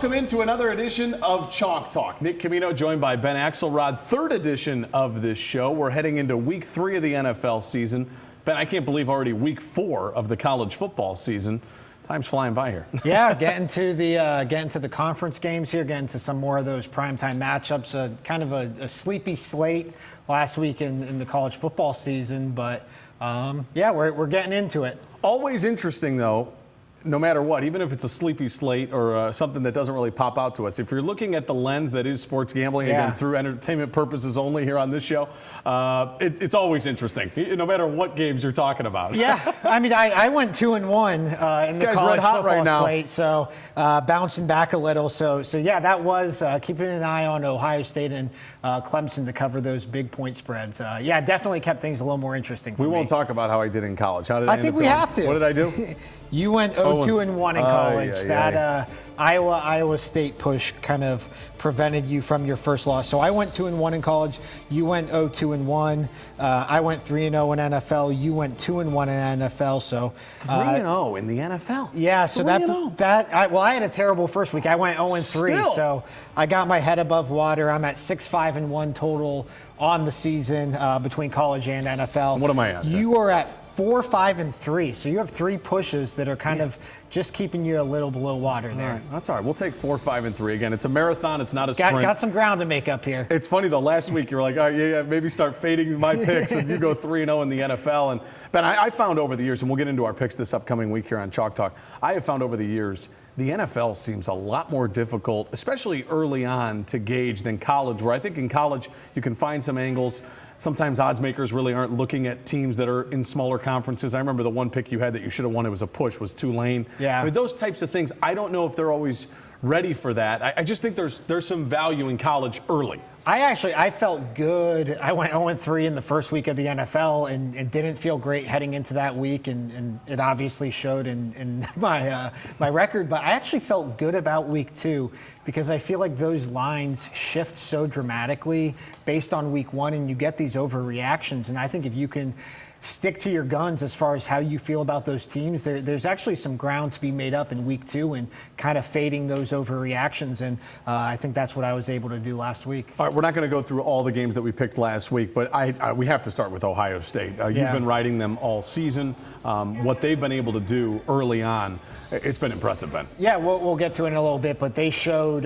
Welcome into another edition of Chalk Talk. Nick Camino joined by Ben Axelrod. Third edition of this show. We're heading into week 3 of the NFL season. Ben, I can't believe already week 4 of the college football season. Time's flying by here. Yeah, getting to the conference games here, getting to some more of those primetime matchups. Kind of a sleepy slate last week in the college football season, but yeah, we're getting into it. Always interesting, though, no matter what, even if it's a sleepy slate or something that doesn't really pop out to us, if you're looking at the lens that is sports gambling, again, through entertainment purposes only here on this show, it's always interesting, no matter what games you're talking about. Yeah, I mean, I went 2-1 in the college football right now. slate, so bouncing back a little. So yeah, that was keeping an eye on Ohio State and Clemson to cover those big point spreads. Yeah, definitely kept things a little more interesting for me. We won't talk about how I did in college. How did I think we have to. What did I do? You went 0-2-1 in college. Yeah. Iowa State push kind of prevented you from your first loss. So I went 2-1 in college. You went 0-2-1. I went 3-0 in NFL. You went 2-1 in NFL. So 3-0 in the NFL. Yeah. So I had a terrible first week. I went 0-3. So I got my head above water. I'm at 6-5-1 total on the season between college and NFL. What am I at? You are at 4-5-3. So you have 3 pushes that are kind of just keeping you a little below water there. All right. That's all right. We'll take 4-5-3 again. It's a marathon. It's not a sprint. Got some ground to make up here. It's funny though. Last week you were like, oh yeah, maybe start fading my picks, and you go 3-0 in the NFL. And Ben, I found over the years, and we'll get into our picks this upcoming week here on Chalk Talk. I have found over the years the NFL seems a lot more difficult, especially early on, to gauge than college, where I think in college you can find some angles. Sometimes odds makers really aren't looking at teams that are in smaller conferences. I remember the one pick you had that you should have won, it was a push, was Tulane. Yeah. I mean, those types of things, I don't know if they're always ready for that. I just think there's some value in college early. I felt good. I went 0-3 in the first week of the NFL and didn't feel great heading into that week, and it obviously showed in my record. But I actually felt good about week 2 because I feel like those lines shift so dramatically based on week 1, and you get these overreactions. And I think if you can stick to your guns as far as how you feel about those teams, there's actually some ground to be made up in week 2 and kind of fading those overreactions. And I think that's what I was able to do last week. All right, we're not going to go through all the games that we picked last week, but we have to start with Ohio State. You've been riding them all season. What they've been able to do early on, it's been impressive, Ben. Yeah, we'll get to it in a little bit, but they showed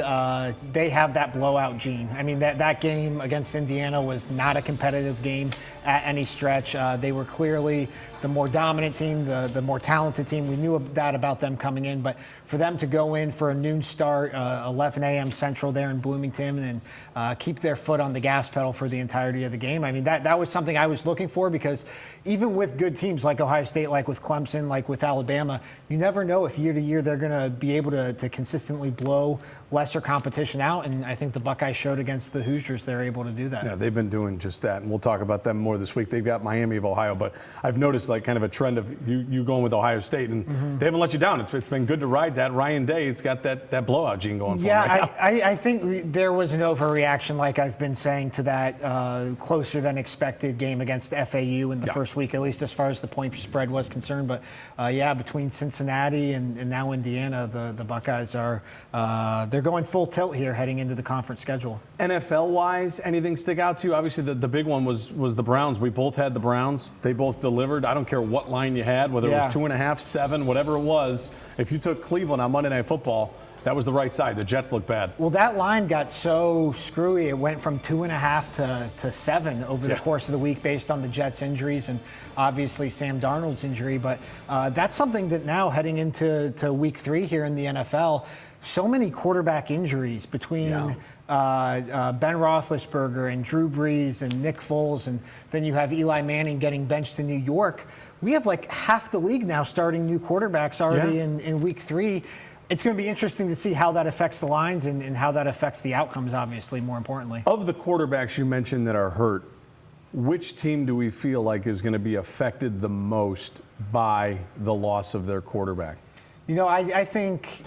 they have that blowout gene. I mean, that game against Indiana was not a competitive game at any stretch. They were clearly the more dominant team, the more talented team. We knew that about them coming in, but for them to go in for a noon start, 11 a.m. Central there in Bloomington, and keep their foot on the gas pedal for the entirety of the game, I mean, that was something I was looking for, because even with good teams like Ohio State, like with Clemson, like with Alabama, you never know if year to year they're going to be able to consistently blow lesser competition out, and I think the Buckeyes showed against the Hoosiers they're able to do that. Yeah, they've been doing just that, and we'll talk about them more this week. They've got Miami of Ohio, but I've noticed like kind of a trend of you going with Ohio State, and they haven't let you down. It's been good to ride that. Ryan Day, it's got that blowout gene going for him right now. I think there was an overreaction, like I've been saying, to that closer than expected game against FAU in the first week, at least as far as the point spread was concerned. But between Cincinnati and now Indiana, the Buckeyes are they're going full tilt here heading into the conference schedule. NFL-wise, anything stick out to you? Obviously, the big one was the Browns. We both had the Browns. They both delivered. I don't care what line you had, whether it was 2.5, 7, whatever it was. If you took Cleveland on Monday Night Football, that was the right side. The Jets looked bad. Well, that line got so screwy. It went from 2.5 to 7 over the course of the week based on the Jets' injuries and obviously Sam Darnold's injury. But that's something that now heading into week 3 here in the NFL, so many quarterback injuries between Ben Roethlisberger and Drew Brees and Nick Foles, and then you have Eli Manning getting benched in New York. We have like half the league now starting new quarterbacks already in week 3. It's going to be interesting to see how that affects the lines and how that affects the outcomes, obviously, more importantly. Of the quarterbacks you mentioned that are hurt, which team do we feel like is going to be affected the most by the loss of their quarterback? You know, I think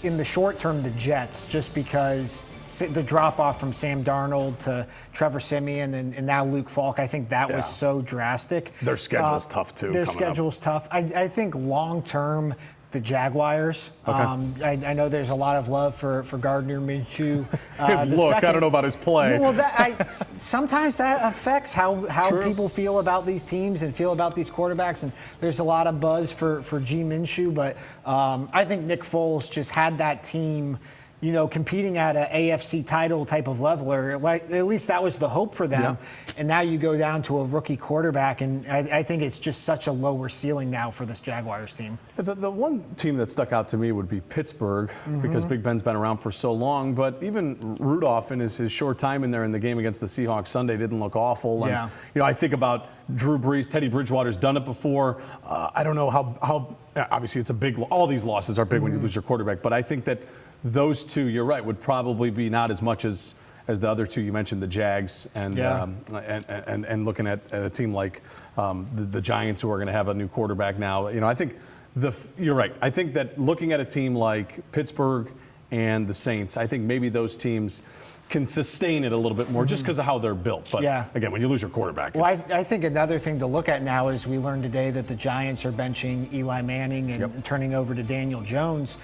in the short term, the Jets, just because the drop-off from Sam Darnold to Trevor Siemian and now Luke Falk, I think that was so drastic. Their schedule's tough, too. Their schedule's tough. I think long-term, the Jaguars. Okay. I know there's a lot of love for Gardner Minshew. His look, I don't know about his play. Yeah, well, sometimes that affects how True. people feel about these teams and feel about these quarterbacks. And there's a lot of buzz for G. Minshew, but I think Nick Foles just had that team, competing at an AFC title type of level, or at least that was the hope for them. Yeah. And now you go down to a rookie quarterback, and I think it's just such a lower ceiling now for this Jaguars team. The one team that stuck out to me would be Pittsburgh, because Big Ben's been around for so long. But even Rudolph, in his short time in there in the game against the Seahawks Sunday, didn't look awful. And, I think about Drew Brees, Teddy Bridgewater's done it before. I don't know how obviously it's a big, all these losses are big when you lose your quarterback, but I think that those two, you're right, would probably be not as much as the other two you mentioned, the Jags and looking at a team like the Giants, who are going to have a new quarterback now. I think you're right. I think that looking at a team like Pittsburgh and the Saints, I think maybe those teams can sustain it a little bit more just because of how they're built. But again, when you lose your quarterback. Well, I think another thing to look at now is we learned today that the Giants are benching Eli Manning and turning over to Daniel Jones.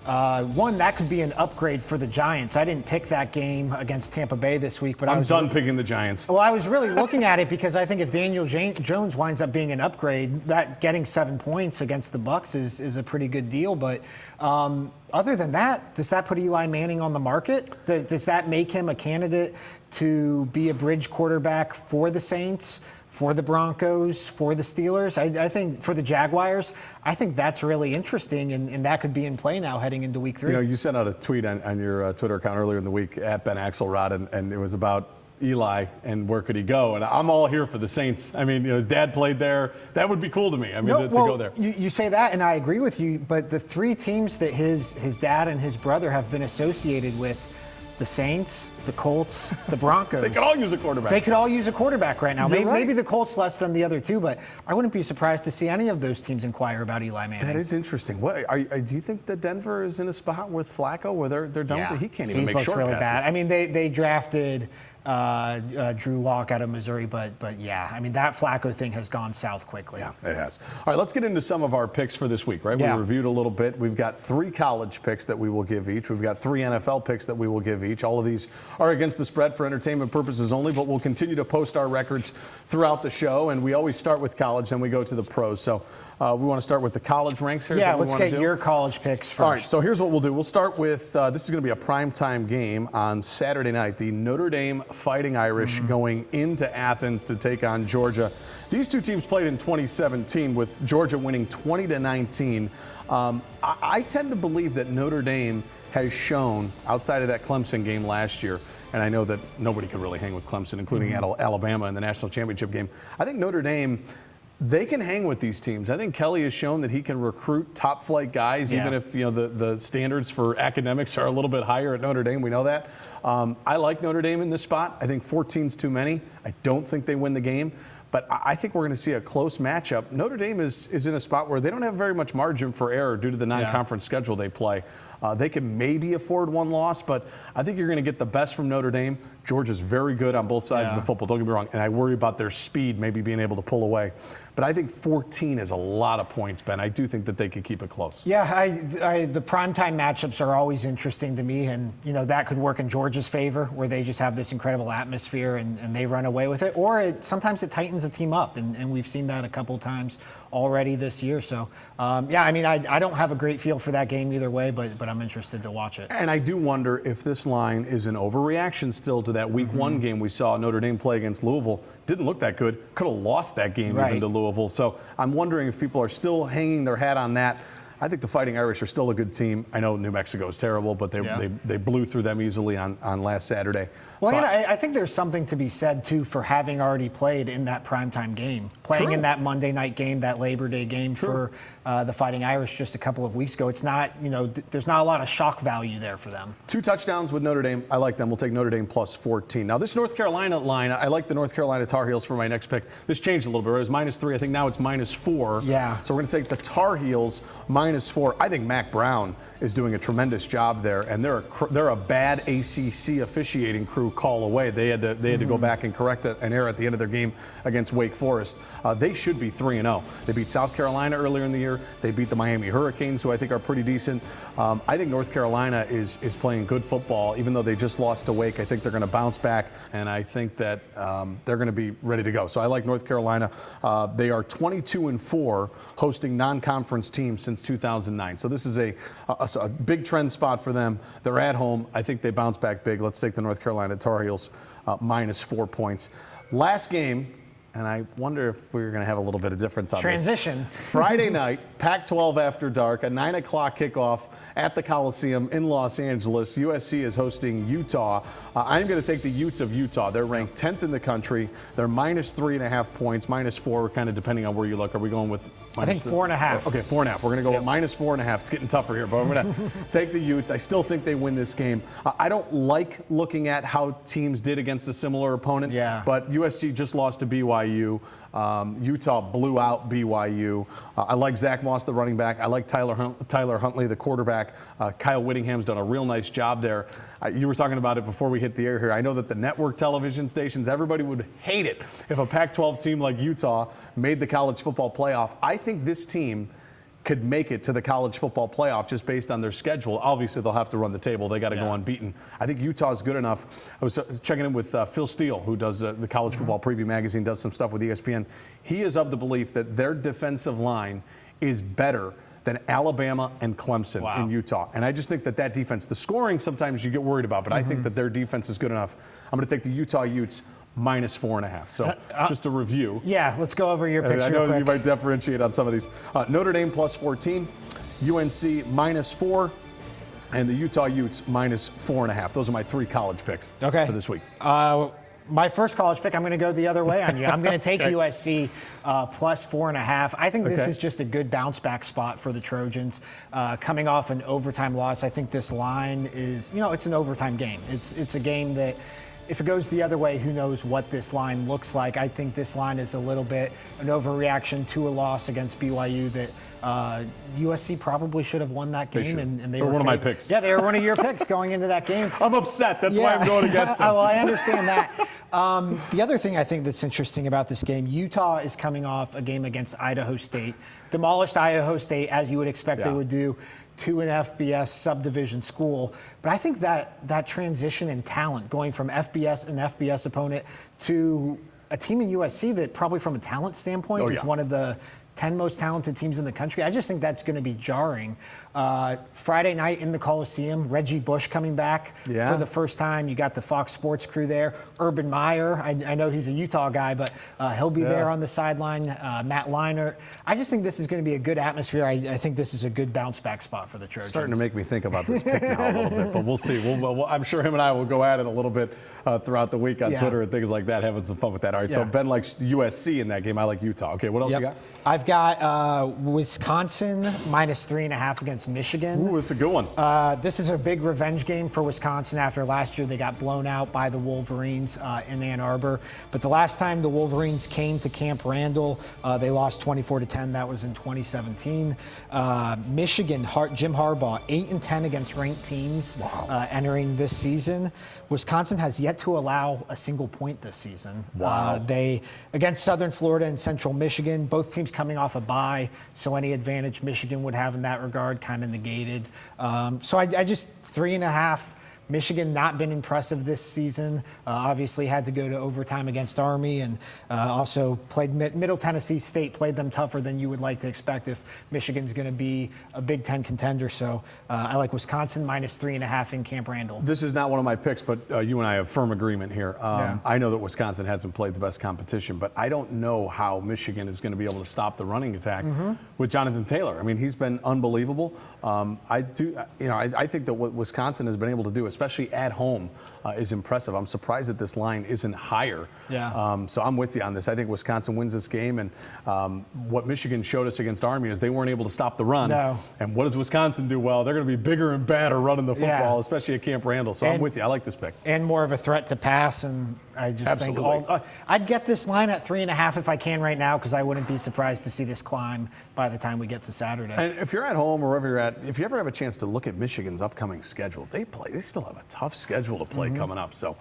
One, that could be an upgrade for the Giants. I didn't pick that game against Tampa Bay this week, but I'm done picking the Giants. Well, I was really looking at it because I think if Daniel Jones winds up being an upgrade, that getting 7 points against the Bucs is a pretty good deal. But other than that, does that put Eli Manning on the market? Does that make him a candidate to be a bridge quarterback for the Saints, for the Broncos, for the Steelers? I think for the Jaguars, I think that's really interesting, and that could be in play now heading into week 3. You sent out a tweet on your Twitter account earlier in the week at Ben Axelrod, and it was about Eli and where could he go. And I'm all here for the Saints. I mean, his dad played there. That would be cool to me. I mean, to go there. You say that, and I agree with you, but the 3 teams that his dad and his brother have been associated with, the Saints, the Colts, the Broncos. They could all use a quarterback. They could all use a quarterback right now. Maybe Right. the Colts less than the other 2, but I wouldn't be surprised to see any of those teams inquire about Eli Manning. That is interesting. What do you think that Denver is in a spot with Flacco where they're done with it? He can't even make short really passes. bad. I mean, they drafted Drew Lock out of Missouri, but yeah, I mean, that Flacco thing has gone south quickly. Yeah, it has. All right, let's get into some of our picks for this week, right? Yeah. We reviewed a little bit. We've got 3 college picks that we will give each. We've got 3 NFL picks that we will give each. All of these are against the spread for entertainment purposes only, but we'll continue to post our records throughout the show, and we always start with college, then we go to the pros. So we want to start with the college ranks here. Yeah, let's get your college picks first. All right, so here's what we'll do. We'll start with, this is going to be a primetime game on Saturday night. The Notre Dame Fighting Irish going into Athens to take on Georgia. These 2 teams played in 2017 with Georgia winning 20-19. I tend to believe that Notre Dame has shown, outside of that Clemson game last year, and I know that nobody could really hang with Clemson, including Alabama in the national championship game. I think Notre Dame, they can hang with these teams. I think Kelly has shown that he can recruit top flight guys, even if the standards for academics are a little bit higher at Notre Dame. We know that. I like Notre Dame in this spot. I think 14's too many. I don't think they win the game, but I think we're going to see a close matchup. Notre Dame is in a spot where they don't have very much margin for error due to the non-conference schedule they play. They can maybe afford 1 loss, but I think you're going to get the best from Notre Dame. Georgia's very good on both sides of the football, don't get me wrong, and I worry about their speed maybe being able to pull away. But I think 14 is a lot of points, Ben. I do think that they could keep it close. Yeah, the primetime matchups are always interesting to me, and that could work in Georgia's favor, where they just have this incredible atmosphere and they run away with it, or sometimes it tightens a team up, and we've seen that a couple times already this year. So, I mean, I don't have a great feel for that game either way, but I'm interested to watch it. And I do wonder if this line is an overreaction still to that Week 1 game we saw Notre Dame play against Louisville. Didn't look that good. Could have lost that game even to Louisville. So I'm wondering if people are still hanging their hat on that. I think the Fighting Irish are still a good team. I know New Mexico is terrible, but they blew through them easily on last Saturday. Well, so I think there's something to be said, too, for having already played in that primetime game. Playing in that Monday night game, that Labor Day game for the Fighting Irish just a couple of weeks ago. It's not, there's not a lot of shock value there for them. 2 touchdowns with Notre Dame. I like them. We'll take Notre Dame plus 14. Now, this North Carolina line, I like the North Carolina Tar Heels for my next pick. This changed a little bit. It was -3. I think now it's -4. Yeah. So we're going to take the Tar Heels minus -4. I think Mac Brown is doing a tremendous job there, and they're a bad ACC officiating crew call away. They had to go back and correct an error at the end of their game against Wake Forest. They should be 3-0. They beat South Carolina earlier in the year. They beat the Miami Hurricanes, who I think are pretty decent. I think North Carolina is playing good football, even though they just lost to Wake. I think they're going to bounce back, and I think that they're going to be ready to go. So I like North Carolina. They are 22-4 hosting non-conference teams since 2009. So this is a big trend spot for them. They're at home. I think they bounce back big. Let's take the North Carolina Tar Heels -4 points. Last game, and I wonder if we're going to have a little bit of difference on Transition. this. Friday night, Pac-12 after dark, a 9 o'clock kickoff at the Coliseum in Los Angeles. USC is hosting Utah. I'm going to take the Utes of Utah. They're ranked 10th in the country. They're -3.5 points, -4, kind of depending on where you look. Are we going with? I think 4.5. Okay, 4.5. We're going to go with -4.5. It's getting tougher here, but I'm going to take the Utes. I still think they win this game. I don't like looking at how teams did against a similar opponent, but USC just lost to BYU. Utah blew out BYU. I like Zach Moss, the running back. I like Tyler Huntley, the quarterback. Kyle Whittingham's done a real nice job there. You were talking about it before we hit the air here. I know that the network television stations, everybody would hate it if a Pac-12 team like Utah made the college football playoff. I think this team could make it to the college football playoff just based on their schedule. Obviously, they'll have to run the table. They got to go unbeaten. I think Utah is good enough. I was checking in with Phil Steele, who does the College Football Preview magazine, does some stuff with ESPN. He is of the belief that their defensive line is better than Alabama and Clemson in Utah. And I just think that defense, the scoring sometimes you get worried about, but I think that their defense is good enough. I'm going to take the Utah Utes -4.5. So just a review. Yeah, let's go over your picks real quick. I know you might differentiate on some of these. Notre Dame +14, UNC -4, and the Utah Utes -4.5. Those are my 3 college picks for this week. My first college pick, I'm going to go the other way on you. I'm going to take USC +4.5. I think this is just a good bounce back spot for the Trojans. Coming off an overtime loss, I think this line is, it's an overtime game. It's a game that, if it goes the other way, who knows what this line looks like. I think this line is a little bit an overreaction to a loss against BYU that USC probably should have won that game. And they were one of my picks. Yeah, they were one of your picks going into that game. I'm upset. That's why I'm going against them. Well, I understand that. The other thing I think that's interesting about this game, Utah is coming off a game against Idaho State. Demolished Idaho State, as you would expect they would do, to an FBS subdivision school. But I think that transition in talent, going from an FBS opponent to a team in USC that probably from a talent standpoint is one of the 10 most talented teams in the country. I just think that's going to be jarring. Friday night in the Coliseum, Reggie Bush coming back for the first time. You got the Fox Sports crew there. Urban Meyer, I know he's a Utah guy, but he'll be there on the sideline. Matt Leinart. I just think this is going to be a good atmosphere. I think this is a good bounce back spot for the Trojans. Starting to make me think about this pick now a little bit, but we'll see. I'm sure him and I will go at it a little bit throughout the week on Twitter and things like that, having some fun with that. All right, so Ben likes USC in that game. I like Utah. Okay, what else you got? I've got Wisconsin -3.5 against Michigan. Ooh, it's a good one. This is a big revenge game for Wisconsin after last year they got blown out by the Wolverines in Ann Arbor. But the last time the Wolverines came to Camp Randall, they lost 24-10. That was in 2017. Michigan, Jim Harbaugh, 8-10 against ranked teams entering this season. Wisconsin has yet to allow a single point this season. They against Southern Florida and Central Michigan, both teams coming off a bye, so any advantage Michigan would have in that regard kind of negated. So I just 3.5. Michigan not been impressive this season. Obviously had to go to overtime against Army, and also played Middle Tennessee State, played them tougher than you would like to expect if Michigan's going to be a Big Ten contender. So I like Wisconsin -3.5 in Camp Randall. This is not one of my picks, but you and I have firm agreement here. I know that Wisconsin hasn't played the best competition, but I don't know how Michigan is going to be able to stop the running attack with Jonathan Taylor. I mean, he's been unbelievable. I think that what Wisconsin has been able to do, especially at home, is impressive. I'm surprised that this line isn't higher. Yeah. So I'm with you on this. I think Wisconsin wins this game, and what Michigan showed us against Army is they weren't able to stop the run. No. And what does Wisconsin do well? They're going to be bigger and badder running the football, especially at Camp Randall. So I'm with you. I like this pick. And more of a threat to pass, and I just think I'd get this line at 3.5 if I can right now, because I wouldn't be surprised to see this climb by the time we get to Saturday. And if you're at home or wherever you're at, if you ever have a chance to look at Michigan's upcoming schedule, they still have a tough schedule to play coming up. So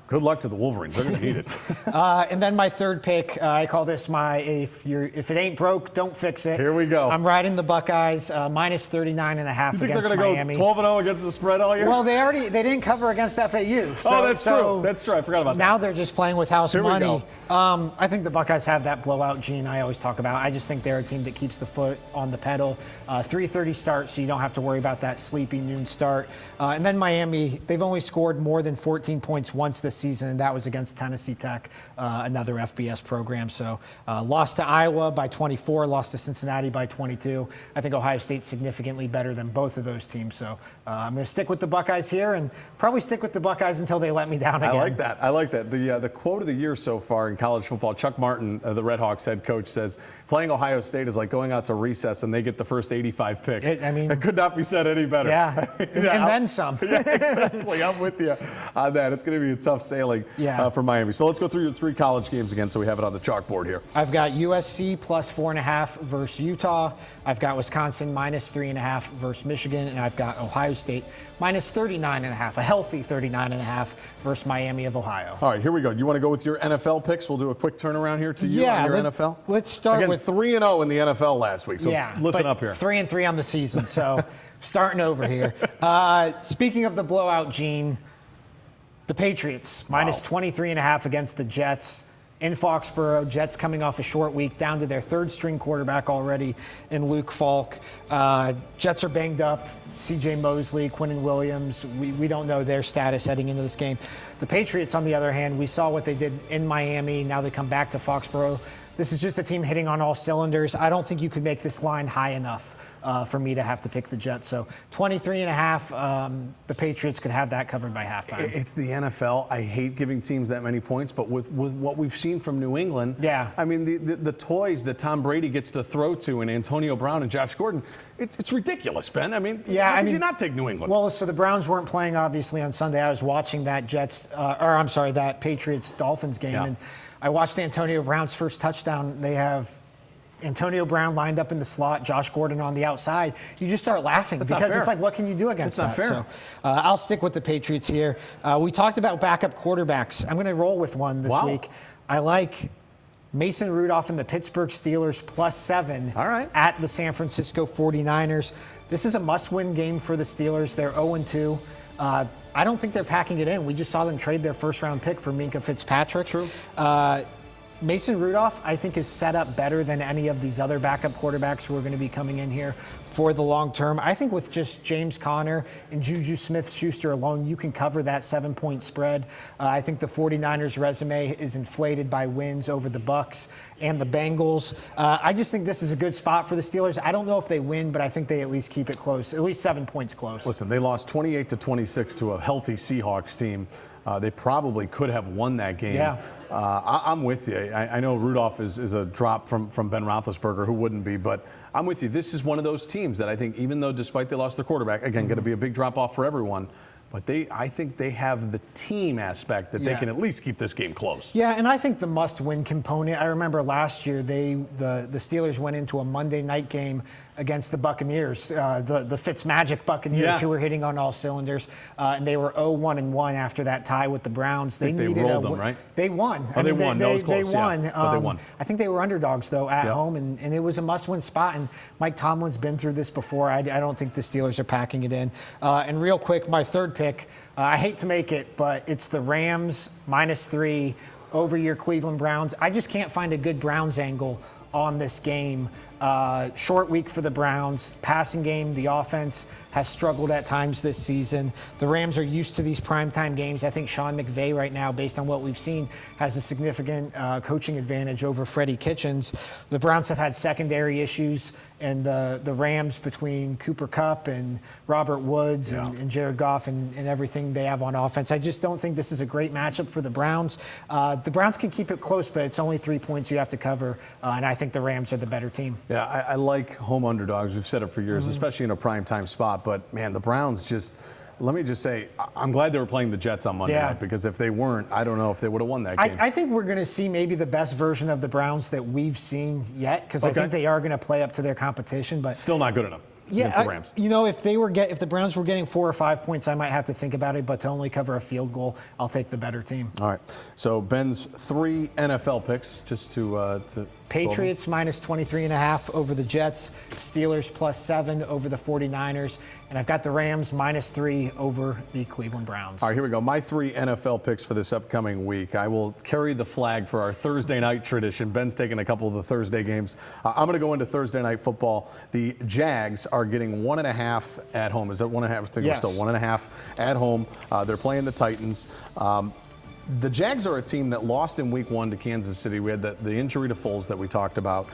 good luck to the Wolverines. They're going to need it. And then my third pick, I call this my if it ain't broke, don't fix it. Here we go. I'm riding the Buckeyes, minus 39.5 You think against they're Miami. going to go 12-0 against the spread all year? Well, they didn't cover against FAU. So, that's true. That's true. I forgot about that. Now they're just playing with house money. Go. I think the Buckeyes have that blowout gene I always talk about. I just think they're a team that keeps the foot on the pedal. 3:30 start, so you don't have to worry about that sleepy noon start. And then Miami, they've only scored more than 14 points once this season, and that was against Tennessee Tech, another FBS program. So lost to Iowa by 24, lost to Cincinnati by 22. I think Ohio State's significantly better than both of those teams. So I'm going to stick with the Buckeyes here, and probably stick with the Buckeyes until they let me down again. I like that. The quote of the year so far in college football, Chuck Martin, the Red Hawks head coach, says playing Ohio State is like going out to recess and they get the first 85 picks. It could not be said any better. Yeah, and then some. Yeah, exactly. I'm with you on that. It's going to be a tough sailing for Miami. So let's go through your 3 college games again so we have it on the chalkboard here. I've got USC plus 4.5 versus Utah. I've got Wisconsin minus 3.5 versus Michigan. And I've got Ohio State minus 39.5, a healthy 39.5 versus Miami of Ohio. All right, here we go. You want to go with your NFL picks? We'll do a quick turnaround here to you on your NFL. Let's start with 3-0 in the NFL last week. So listen up here. 3-3 on the season. So starting over here. Speaking of the blowout gene, the Patriots minus 23.5 against the Jets in Foxborough. Jets coming off a short week, down to their third string quarterback already in Luke Falk. Jets are banged up. C.J. Mosley, Quinnen Williams, we don't know their status heading into this game. The Patriots, on the other hand, we saw what they did in Miami. Now they come back to Foxborough. This is just a team hitting on all cylinders. I don't think you could make this line high enough for me to have to pick the Jets. So 23.5, the Patriots could have that covered by halftime. It's the NFL. I hate giving teams that many points, but with what we've seen from New England, I mean, the toys that Tom Brady gets to throw to and Antonio Brown and Josh Gordon, it's ridiculous, Ben. I mean, how could you not take New England? Well, so the Browns weren't playing, obviously, on Sunday. I was watching that that Patriots-Dolphins game, and I watched Antonio Brown's first touchdown. They have Antonio Brown lined up in the slot, Josh Gordon on the outside. You just start laughing because it's like, what can you do against that? That's not fair. So I'll stick with the Patriots here. We talked about backup quarterbacks. I'm going to roll with one this week. I like Mason Rudolph and the Pittsburgh Steelers +7 at the San Francisco 49ers. This is a must-win game for the Steelers. They're 0-2. I don't think they're packing it in. We just saw them trade their first-round pick for Minkah Fitzpatrick. True. Mason Rudolph, I think, is set up better than any of these other backup quarterbacks who are going to be coming in here for the long term. I think with just James Conner and Juju Smith-Schuster alone, you can cover that 7-point spread. I think the 49ers' resume is inflated by wins over the Bucs and the Bengals. I just think this is a good spot for the Steelers. I don't know if they win, but I think they at least keep it close, at least 7 points close. Listen, they lost 28-26 to a healthy Seahawks team. They probably could have won that game. Yeah. I'm with you. I know Rudolph is a drop from Ben Roethlisberger, who wouldn't be, but I'm with you. This is one of those teams that I think, even though despite they lost their quarterback, again, going to be a big drop off for everyone, but I think they have the team aspect that they can at least keep this game close. Yeah, and I think the must-win component, I remember last year the Steelers went into a Monday night game against the Buccaneers, the Fitzmagic Buccaneers, who were hitting on all cylinders, and they were 0-1-1 after that tie with the Browns. They rolled them, right? They won. They won. That was close. They won. But they won. I think they were underdogs, though, at home, and it was a must-win spot. And Mike Tomlin's been through this before. I don't think the Steelers are packing it in. And real quick, my third pick, I hate to make it, but it's the Rams -3 over your Cleveland Browns. I just can't find a good Browns angle on this game. Short week for the Browns. Passing game, the offense has struggled at times this season. The Rams are used to these primetime games. I think Sean McVay right now, based on what we've seen, has a significant coaching advantage over Freddie Kitchens. The Browns have had secondary issues, and the Rams, between Cooper Kupp and Robert Woods and Jared Goff and everything they have on offense, I just don't think this is a great matchup for the Browns. The Browns can keep it close, but it's only 3 points you have to cover, and I think the Rams are the better team. Yeah, I like home underdogs. We've said it for years, especially in a primetime spot. But, man, the Browns just – let me just say, I'm glad they were playing the Jets on Monday night, because if they weren't, I don't know if they would have won that game. I think we're going to see maybe the best version of the Browns that we've seen yet, because I think they are going to play up to their competition. But still not good enough. Yeah, the Rams. If the Browns were getting 4 or 5 points, I might have to think about it. But to only cover a field goal, I'll take the better team. All right. So Ben's 3 NFL picks, just to Patriots minus 23.5 over the Jets. Steelers +7 over the 49ers. And I've got the Rams -3 over the Cleveland Browns. All right, here we go. My 3 NFL picks for this upcoming week. I will carry the flag for our Thursday night tradition. Ben's taking a couple of the Thursday games. I'm going to go into Thursday night football. The Jags are getting 1.5 at home. Is that 1.5? I think yes. We're still 1.5 at home. They're playing the Titans. The Jags are a team that lost in week 1 to Kansas City. We had the injury to Foles that we talked about.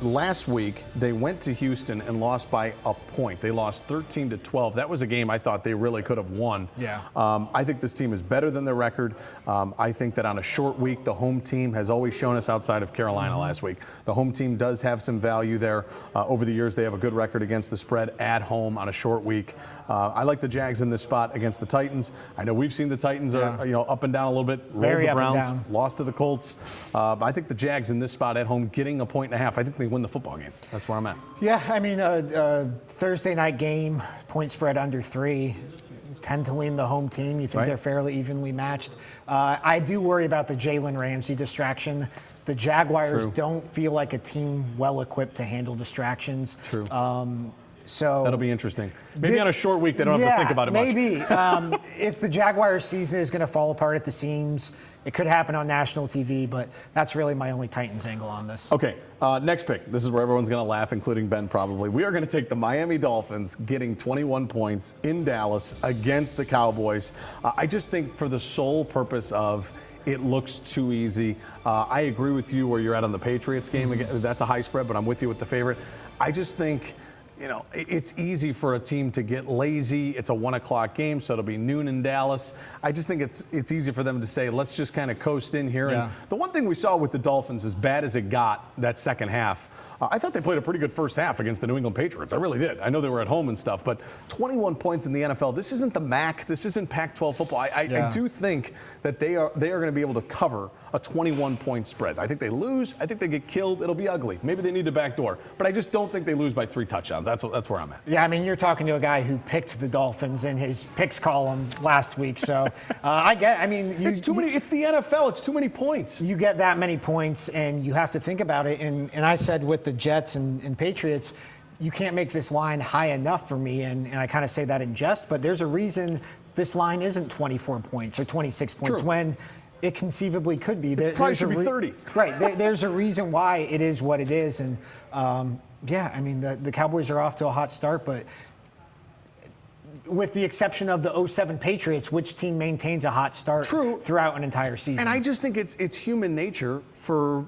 Last week, they went to Houston and lost by a point. They lost 13-12. That was a game I thought they really could have won. Yeah. I think this team is better than their record. I think that on a short week, the home team has always shown us, outside of Carolina last week, the home team does have some value there. Over the years, they have a good record against the spread at home on a short week. I like the Jags in this spot against the Titans. I know we've seen the Titans are up and down a little bit. Very the up and Browns, down. lost to the Colts. I think the Jags in this spot at home getting 1.5. I think they win the football game. That's where I'm at. Yeah, I mean, Thursday night game, point spread under 3. Tend to lean the home team. You think they're fairly evenly matched. I do worry about the Jalen Ramsey distraction. The Jaguars don't feel like a team well equipped to handle distractions. True. So that'll be interesting. Maybe on a short week they don't have to think about it much. Maybe. If the Jaguars season is going to fall apart at the seams, it could happen on national TV, but that's really my only Titans angle on this. Okay, next pick. This is where everyone's going to laugh, including Ben probably. We are going to take the Miami Dolphins getting 21 points in Dallas against the Cowboys. I just think for the sole purpose of it looks too easy. I agree with you where you're at on the Patriots game. That's a high spread, but I'm with you with the favorite. I just think, it's easy for a team to get lazy. It's a 1 o'clock game, so it'll be noon in Dallas. I just think it's easy for them to say, let's just kind of coast in here. Yeah. And the one thing we saw with the Dolphins, as bad as it got that second half, I thought they played a pretty good first half against the New England Patriots. I really did. I know they were at home and stuff, but 21 points in the NFL. This isn't the MAC. This isn't Pac-12 football. I do think that they are going to be able to cover a 21-point spread. I think they lose. I think they get killed. It'll be ugly. Maybe they need a backdoor, but I just don't think they lose by 3 touchdowns. That's where I'm at. Yeah, I mean, you're talking to a guy who picked the Dolphins in his picks column last week, so it's too many. It's the NFL. It's too many points. You get that many points, and you have to think about it. And I said with the Jets and Patriots, you can't make this line high enough for me, and I kind of say that in jest, but there's a reason this line isn't 24 points or 26 points when it conceivably could be. It probably should be 30. Right. There's a reason why it is what it is. And, the Cowboys are off to a hot start, but with the exception of the 07 Patriots, which team maintains a hot start throughout an entire season? And I just think it's human nature for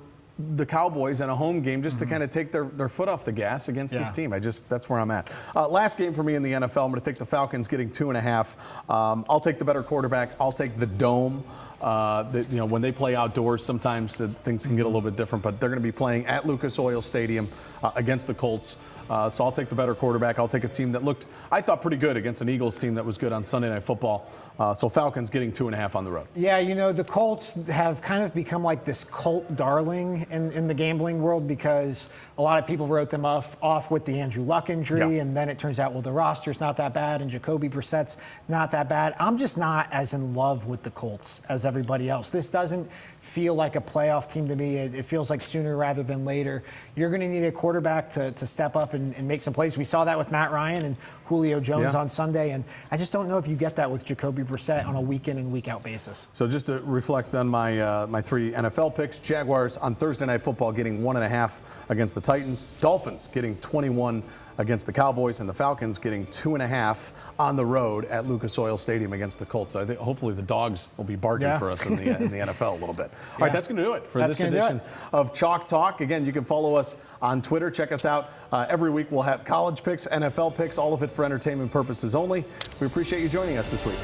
the Cowboys in a home game just to kind of take their foot off the gas against this team. That's where I'm at. Last game for me in the NFL, I'm going to take the Falcons getting 2.5. I'll take the better quarterback. I'll take the dome. When they play outdoors, sometimes things can get a little bit different, but they're going to be playing at Lucas Oil Stadium against the Colts. So I'll take the better quarterback. I'll take a team that looked, I thought, pretty good against an Eagles team that was good on Sunday Night Football. So Falcons getting 2.5 on the road. Yeah, the Colts have kind of become like this cult darling in the gambling world because a lot of people wrote them off with the Andrew Luck injury, and then it turns out, well, the roster's not that bad, and Jacoby Brissett's not that bad. I'm just not as in love with the Colts as everybody else. This doesn't feel like a playoff team to me. It feels like sooner rather than later. You're going to need a quarterback to step up and make some plays. We saw that with Matt Ryan and Julio Jones on Sunday, and I just don't know if you get that with Jacoby Brissett on a week in and week out basis. So just to reflect on my my 3 NFL picks, Jaguars on Thursday Night Football getting 1.5 against the Titans, Dolphins getting 21 against the Cowboys, and the Falcons getting 2.5 on the road at Lucas Oil Stadium against the Colts. So I think hopefully the dogs will be barking for us in the NFL a little bit. All right, that's going to do it for this edition of Chalk Talk. Again, you can follow us on Twitter. Check us out. Every week we'll have college picks, NFL picks, all of it for entertainment purposes only. We appreciate you joining us this week.